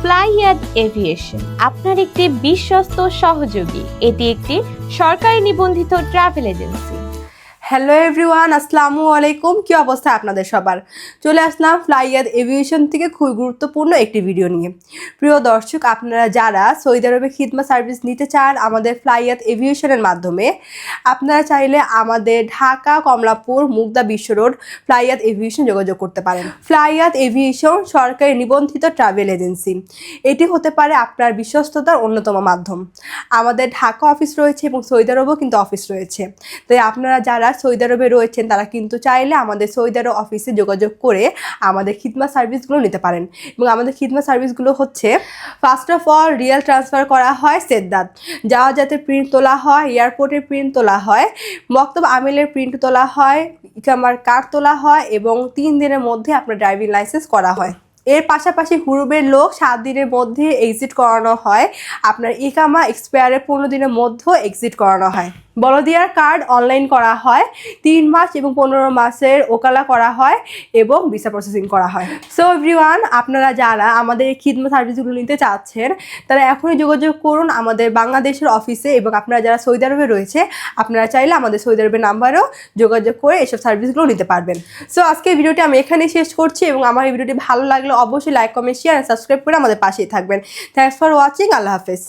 ফ্লাইয়াদ aviation আপনার একটি বিশ্বস্ত সহযোগী। এটি একটি সরকারি নিবন্ধিত ট্রাভেল এজেন্সি। হ্যালো এভরিওয়ান, আসসালামু আলাইকুম। কি অবস্থা আপনাদের সবার? চলে আসলাম ফ্লাইয়াদ এভিয়েশন থেকে খুবই গুরুত্বপূর্ণ একটি ভিডিও নিয়ে। প্রিয় দর্শক, আপনারা যারা সৌদি আরবে খিদমত সার্ভিস নিতে চান আমাদের ফ্লাইয়াদ এভিয়েশনের মাধ্যমে, আপনারা চাইলে আমাদের ঢাকা, কমলাপুর, মুগদা বিশ্ব রোড ফ্লাইয়াদ এভিয়েশন যোগাযোগ করতে পারেন। ফ্লাইয়াদ এভিয়েশন সরকারি নিবন্ধিত ট্রাভেল এজেন্সি। এটি হতে পারে আপনার বিশ্বস্ততার অন্যতম মাধ্যম। আমাদের ঢাকা অফিস রয়েছে এবং সৌদি আরবেও কিন্তু অফিস রয়েছে। তাই আপনারা যারা সৌদি আরবে রয়েছেন তারা কিন্তু চাইলে আমাদের সৌদি আরব অফিসে যোগাযোগ করে আমাদের খিদমত সার্ভিসগুলো নিতে পারেন। এবং আমাদের খিদমত সার্ভিসগুলো হচ্ছে, first of all real transfer করা হয় সেদ্দাত, যাতে প্রিন্ট তোলা হয়, এয়ারপোর্টের প্রিন্ট তোলা হয়, মক্তব আমিলের প্রিন্ট তোলা হয়, ইকামার কার্ড তোলা হয় এবং 3 দিনের মধ্যে আপনার ড্রাইভিং লাইসেন্স করা হয়। এর পাশাপাশি হুরুবের লোক 7 দিনের মধ্যে এক্সিট করানো হয়। আপনার ইকামা এক্সপায়ারের 15 দিনের মধ্যেও এক্সিট করানো হয়। বলদিয়ার কার্ড অনলাইন করা হয়। 3 মাস এবং 15 মাসের ওকালা করা হয় এবং ভিসা প্রসেসিং করা হয়। সো এভরিওয়ান, আপনারা যারা আমাদের এই খিদমত সার্ভিসগুলো নিতে চাচ্ছেন তারা এখনই যোগাযোগ করুন আমাদের বাংলাদেশের অফিসে। এবং আপনারা যারা সৌদি আরবে রয়েছে আপনারা চাইলে আমাদের সৌদি আরবের নাম্বারেও যোগাযোগ করে এসব সার্ভিসগুলো নিতে পারবেন। সো আজকে ভিডিওটি আমি এখানেই শেষ করছি এবং আমার এই ভিডিওটি ভালো লাগলে অবশ্যই লাইক, কমেন্ট, শেয়ার আর সাবস্ক্রাইব করে আমাদের পাশেই থাকবেন। Thanks for watching. আল্লাহ হাফেজ।